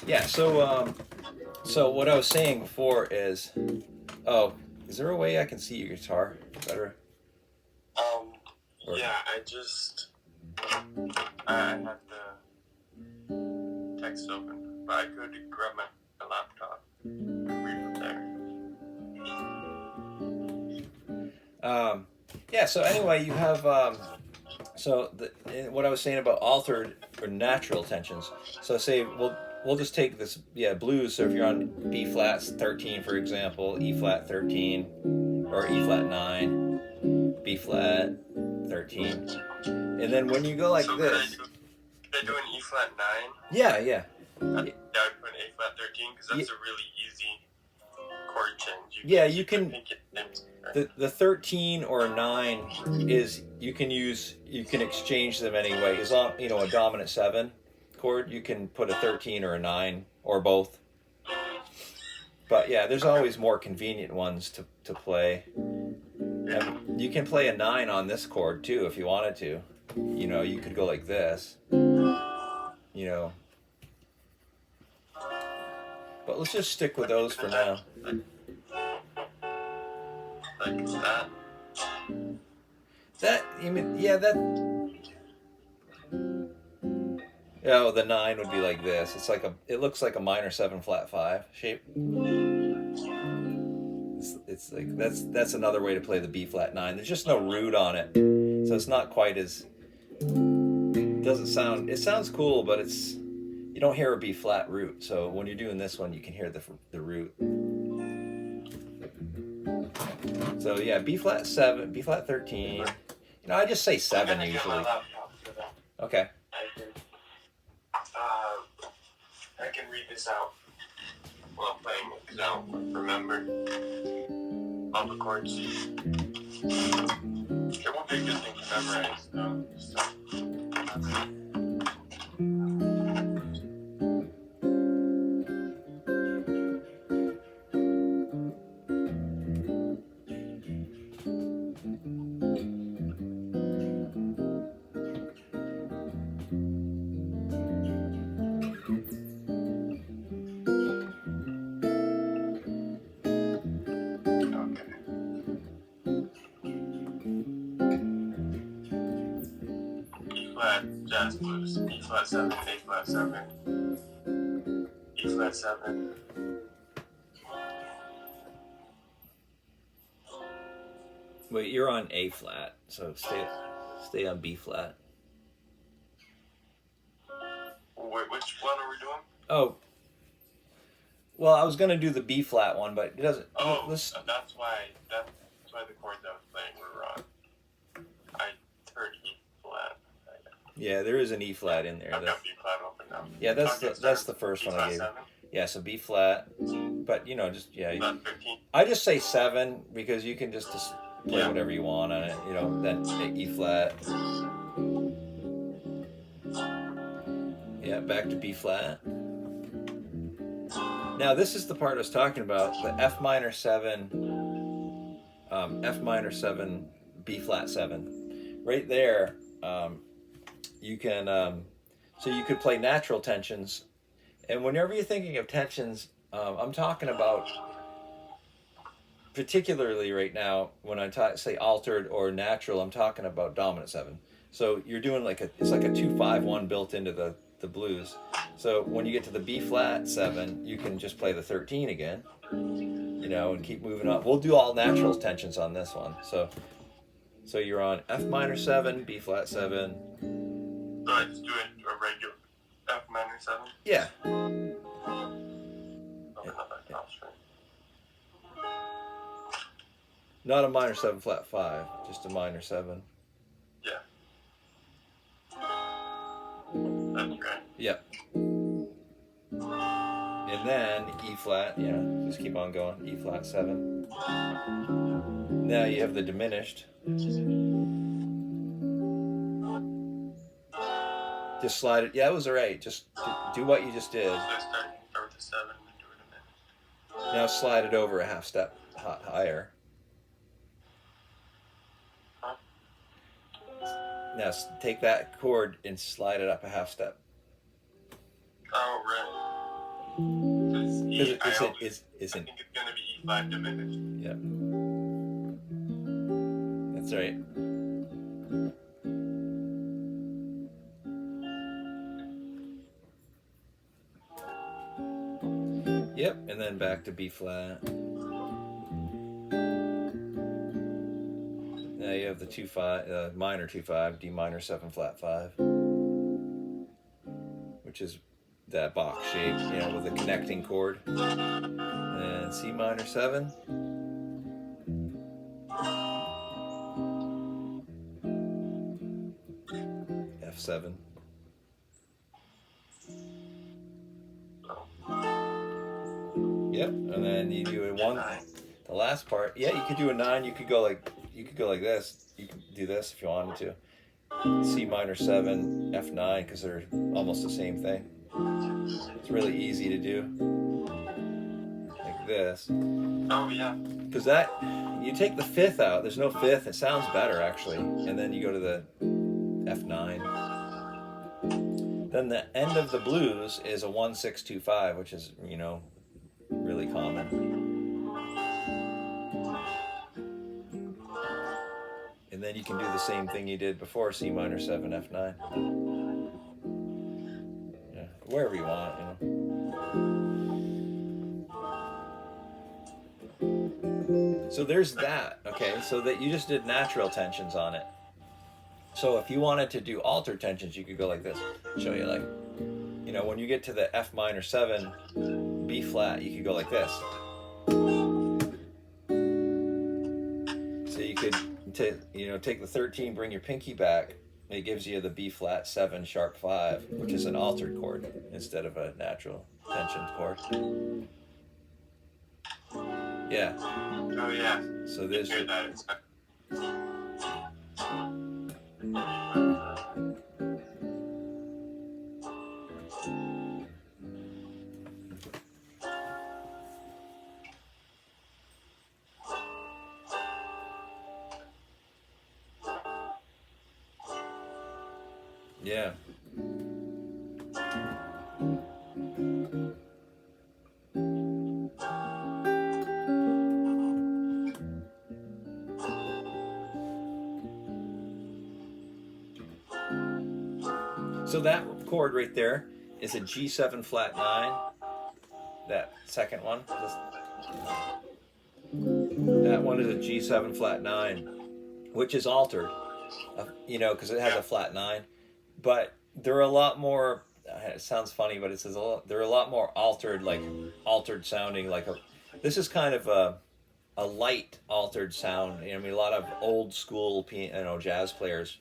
Yeah. So what I was saying before is, oh, is there a way I can see your guitar better? Or, Yeah, I had the text open, but I could grab my laptop and read from there. yeah. So anyway, you have what I was saying about altered or natural tensions. So say we'll just take this blues. So if you're on B flat 13, for example, E flat 13, or E flat 9, B flat 13, and then when you go like So this, could I do an E flat 9? yeah. Yeah, I would put an A flat 13 because that's a really easy chord change. You can. The 13 or 9 is you can exchange them anyway. As long a dominant 7 chord, you can put a 13 or a 9 or both. But yeah, there's always more convenient ones to play. And you can play a 9 on this chord too if you wanted to. You could go like this. But let's just stick with those for now. Like that. Oh, the 9 would be like this. It looks like a minor 7 flat 5 shape. It's like that's another way to play the B flat 9. There's just no root on it, so it's not quite as. It sounds cool, but you don't hear a B flat root. So when you're doing this one, you can hear the root. So yeah, B flat 7, B flat 13. I just say 7 usually. Okay. I can read this out while playing it because I don't remember all the chords. It won't be a good thing to memorize though. Jazz blues, E flat 7, A flat 7, E flat 7. Wait, you're on A flat, so stay on B flat. Wait, which one are we doing? Oh, well, I was gonna do the B flat one, but it doesn't. Oh, that's why the chords I was playing were wrong. I heard E flat. Yeah, there is an E flat in there. I've got B flat open now. Yeah, that's the first one I gave. 7? Yeah, so B flat, but I just say 7 because you can just play whatever you want on it. Then E flat. Yeah, back to B flat. Now this is the part I was talking about, the F minor 7, F minor 7, B flat 7. Right there, you can, so you could play natural tensions. And whenever you're thinking of tensions, I'm talking about, particularly right now, when I say altered or natural, I'm talking about dominant 7. So you're doing it's like a 2-5-1 built into the blues. So when you get to the B flat 7, you can just play the 13 again, and keep moving up. We'll do all natural tensions on this one. So you're on F minor 7, B flat 7. So I just do a regular F minor 7? Yeah. Not a minor 7 flat 5, just a minor 7. Yeah. That's right. Yep. And then E flat, just keep on going. E flat 7. Now you have the diminished. Just slide it. Yeah, it was alright. Just do what you just did. So I start with the 7 and do a diminished. Now slide it over a half step higher. Now take that chord and slide it up a half step. Oh, right. Because Because E, I isn't think it's gonna be E5 diminished. yeah. That's right. Yep, and then back to B flat. Now you have the 2-5, minor 2-5, D minor 7 flat 5, which is that box shape, you know, with a connecting chord. And C minor 7. F7. Yep, and then you do a 1. The last part, yeah, you could do a 9. You could go like this. You could do this if you wanted to. C minor 7, F9, because they're almost the same thing. It's really easy to do. Like this. Oh, yeah. Because that, you take the 5th out, there's no 5th, it sounds better actually. And then you go to the F9. Then the end of the blues is a 1-6-2-5, which is, you know, really common. And then you can do the same thing you did before, C minor 7, F9. Yeah, wherever you want, you know. So there's that, okay? So that you just did natural tensions on it. So if you wanted to do altered tensions, you could go like this. Show you, like, you know, when you get to the F minor 7, B flat, you could go like this. So you could take the 13, bring your pinky back, and it gives you the B flat 7 sharp 5, which is an altered chord instead of a natural tension chord. Yeah. Oh, yeah. So there's. Hear that. Yeah. So that chord right there is a G7 flat 9. That second one. That one is a G7 flat 9, which is altered, you know, because it has a flat 9. But they're a lot more, it sounds funny, but it says they're a lot more altered, like altered sounding, like this is kind of a light altered sound. You know, I mean, a lot of old school, jazz players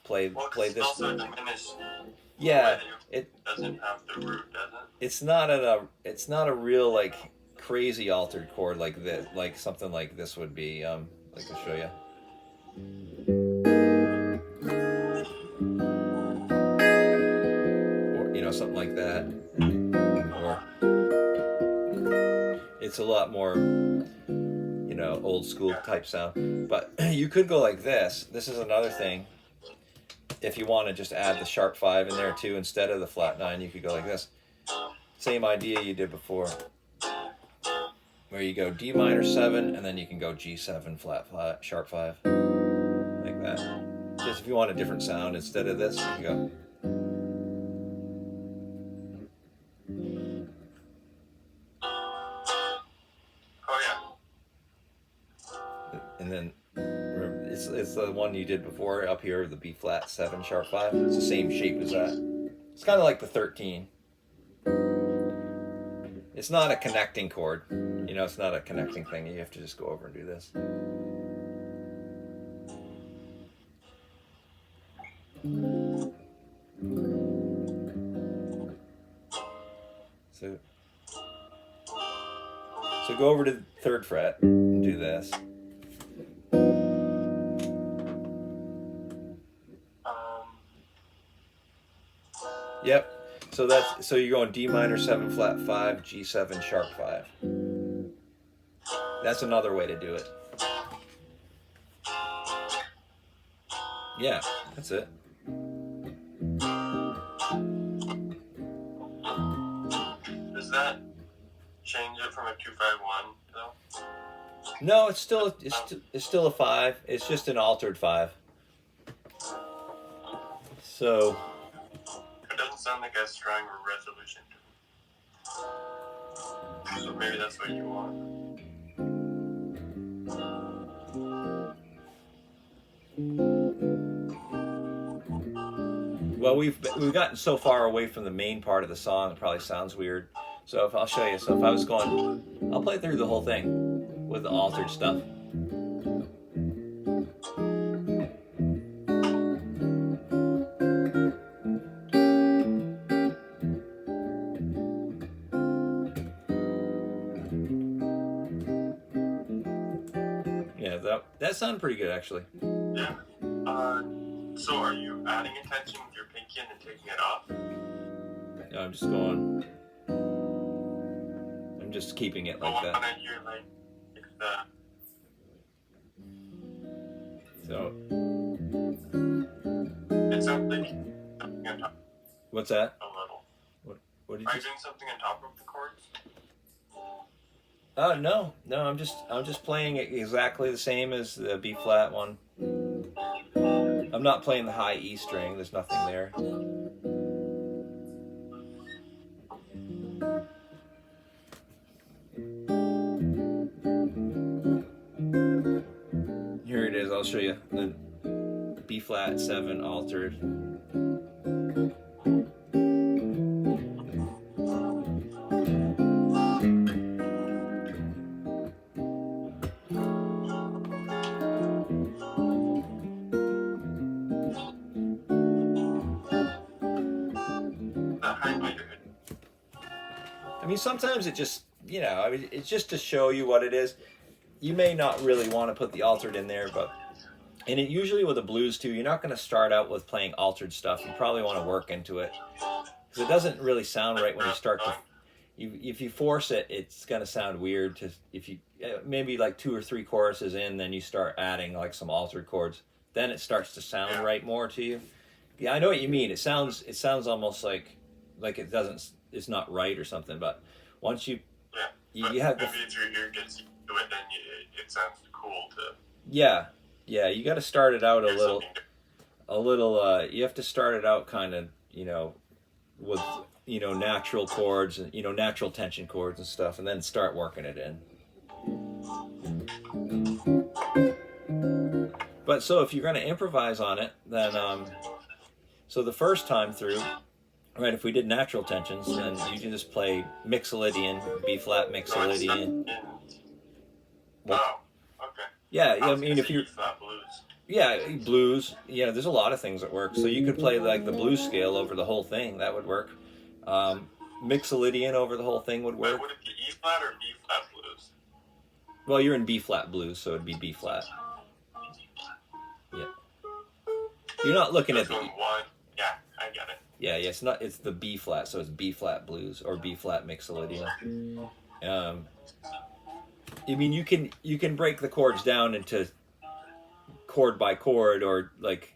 play this. It's also diminished. Yeah, it doesn't have the root, does it? It's not a real like crazy altered chord like this, like something like this would be. Like I'll show you. Or something like that. Or it's a lot more, old school type sound. But you could go like this. This is another thing. If you want to just add the sharp 5 in there too, instead of the flat 9, you could go like this. Same idea you did before. Where you go D minor 7, and then you can go G7 flat, sharp 5. Like that. Just if you want a different sound instead of this, you can go. Oh, yeah. And then it's the one you did before up here, the B flat 7 sharp 5. It's the same shape as that. It's kind of like the 13. It's not a connecting chord. It's not a connecting thing. You have to just go over and do this. So go over to the 3rd fret and do this. Yep. So you're going D minor 7 flat 5, G7 sharp 5. That's another way to do it. Yeah, that's it. This that change it from a 2-5-1 though? No, it's still a 5. It's just an altered 5. So it doesn't sound like a stronger resolution. So maybe that's what you want. Well, we've gotten so far away from the main part of the song, it probably sounds weird. So I'll show you. So if I was going, I'll play through the whole thing with the altered stuff. Yeah, that sounded pretty good actually. Yeah. So are you adding a tension with your pinky and then taking it off? No, I'm just going. I'm just keeping it like that. When I hear like the. So. It sounds like something on top. What's that? A little. What did Are you? you doing something on top of the chords? No. I'm just playing it exactly the same as the B flat one. I'm not playing the high E string. There's nothing there. Here it is. I'll show you the B flat 7 altered. I mean, sometimes it just, it's just to show you what it is. You may not really want to put the altered in there, and it usually with the blues too, you're not going to start out with playing altered stuff. You probably want to work into it because it doesn't really sound right when you start to. If you force it, it's going to sound weird. If you maybe like 2 or 3 choruses in, then you start adding like some altered chords. Then it starts to sound right more to you. Yeah, I know what you mean. It sounds almost like it doesn't. It's not right or something. But once you have maybe if your ear gets used to it, then it sounds cool to. Yeah, you got to start it out a little. You have to start it out kind of, with natural chords and natural tension chords and stuff, and then start working it in. But so if you're going to improvise on it, then so the first time through, right? If we did natural tensions, then you can just play Mixolydian, B flat Mixolydian. Oh, okay. Yeah, I mean if you're. Blues. Yeah, blues. Yeah, there's a lot of things that work. So you could play like the blues scale over the whole thing. That would work. Mixolydian over the whole thing would work. Would it be E flat or B flat blues? Well, you're in B flat blues, so it'd be B flat. Yeah. You're not looking at the. One. Yeah, I get it. Yeah, it's not. It's the B flat, so it's B flat blues or B flat Mixolydian. I mean, you can break the chords down into chord by chord, or like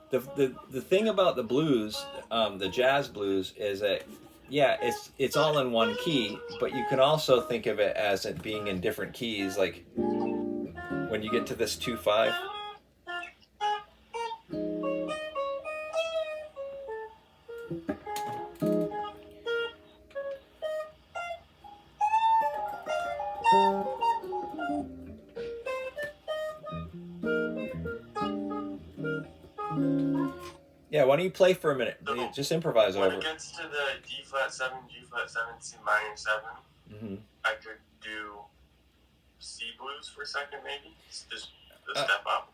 the thing about the blues, the jazz blues, is that it's all in one key, but you can also think of it as it being in different keys. Like when you get to this 2-5. Yeah, why don't you play for a minute? So just improvise over. When it gets to the G flat 7, C minor 7, I could do C blues for a second, maybe? Just a step up.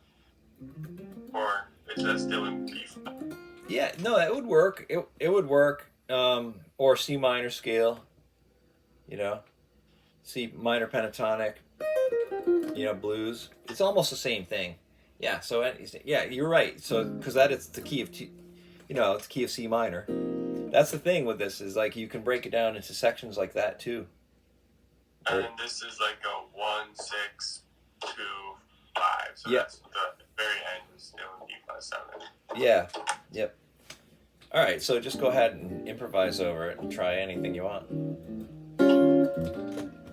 Or is that still in B flat? Yeah, no, that would work. It would work. Or C minor scale. C minor pentatonic. Blues. It's almost the same thing. Yeah, so you're right. So because that is the key of it's the key of C minor. That's the thing with this is like you can break it down into sections like that too. And then this is like a 1, 6, 2, 5. So that's the very end is still in B flat 7. Yeah. Yep. All right, so just go ahead and improvise over it and try anything you want.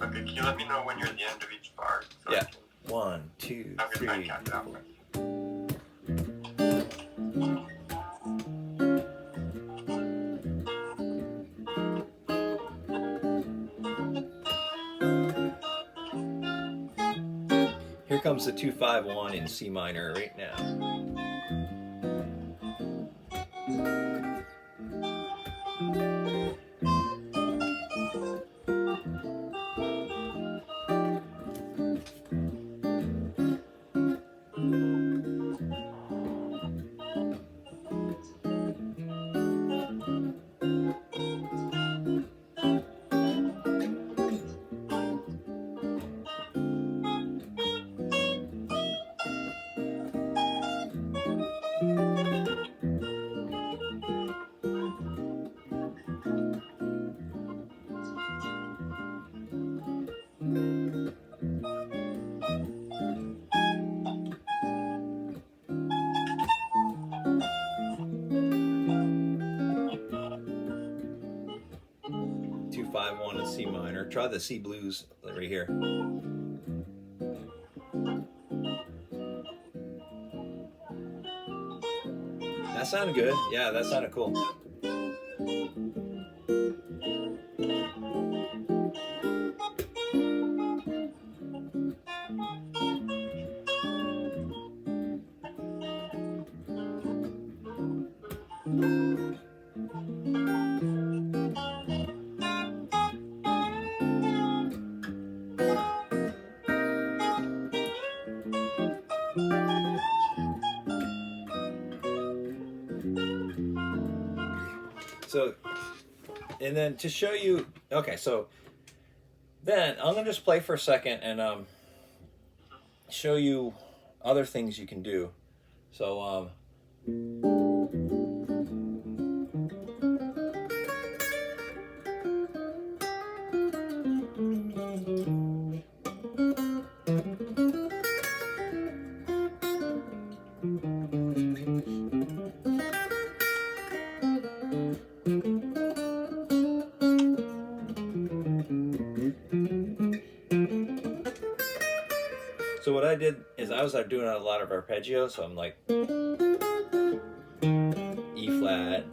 Okay, can you let me know when you're at the end of each bar? So Yeah. 1, 2, 3. I'm count it out. Here comes the 2-5-1 in C minor right now. In C minor. Try the C blues right here. That sounded good. Yeah, that sounded cool. So, and then to show you, okay, so then I'm gonna just play for a second and show you other things you can do. So So what I did is I was doing a lot of arpeggio, so I'm like E flat.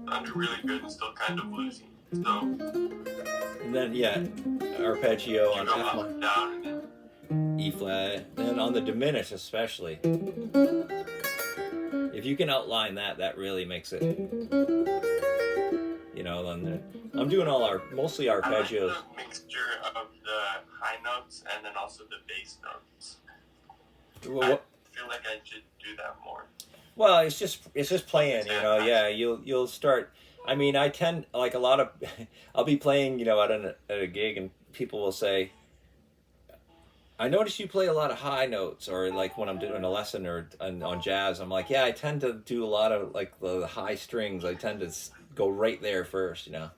Sounded really good and still kind of bluesy. So. And then arpeggio on F minor, down, and then E flat, and on the diminished especially. If you can outline that, that really makes it. You know, then I'm doing mostly arpeggios. I like the mixture of the high notes and then also the bass notes. Well, I feel like I should do that more. Well, it's just playing, you know. Yeah, you'll start. I mean, I tend like a lot of. I'll be playing, you know, at a gig, and people will say, "I notice you play a lot of high notes," or like when I'm doing a lesson or on jazz, I'm like, "Yeah, I tend to do a lot of like the high strings. I tend to go right there first, you know."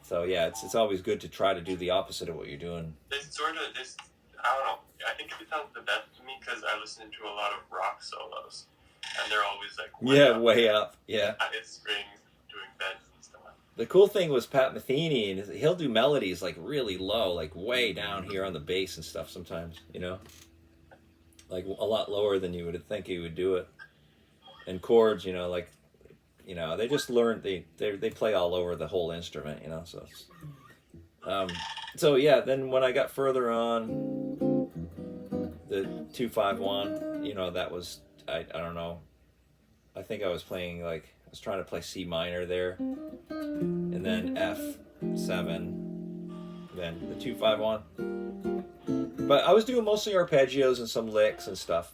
So yeah, it's always good to try to do the opposite of what you're doing. It's sort of this. I don't know. I think it sounds the best to me because I listen to a lot of rock solos, and they're always like way up. Yeah. It's strings doing bends and stuff. The cool thing was Pat Metheny, and he'll do melodies like really low, like way down here on the bass and stuff sometimes, you know, like a lot lower than you would think he would do it. And chords, you know, like, you know, they just learn they play all over the whole instrument, you know. So yeah, then when I got further on, the 2-5-1, you know, that was I don't know. I think I was playing I was trying to play C minor there, and then F7, then the 2-5-1. But I was doing mostly arpeggios and some licks and stuff.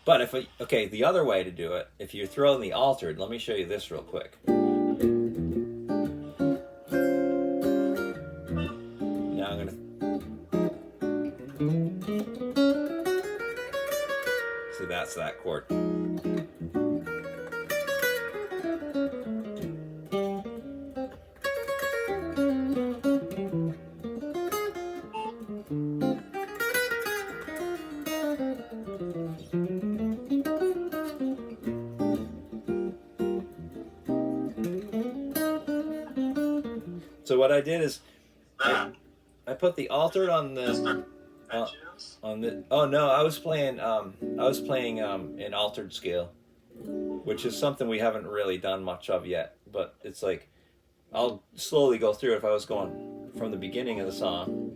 But the other way to do it, if you're throwing the altered, let me show you this real quick. Now I'm gonna. See, that's that chord. So what I did is I put the altered on the oh no, I was playing an altered scale, which is something we haven't really done much of yet, but it's like I'll slowly go through it if I was going from the beginning of the song.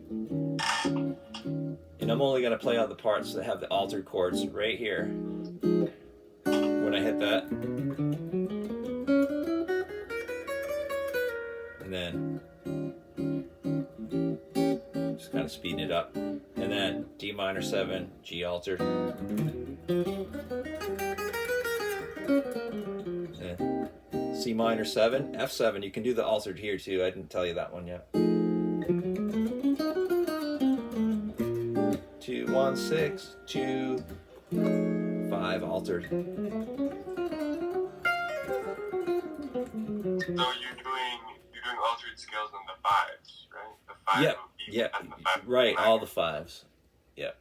And I'm only going to play out the parts that have the altered chords right here. When I hit that. And then just kind of speeding it up. And then D minor 7, G altered. And C minor 7, F7. You can do the altered here too. I didn't tell you that one yet. 2, 1, 6, 2, 5 altered. So you're doing altered scales on the fives, right? The five Yep. would be Yep. at the five Right. minor. All the fives. Yep.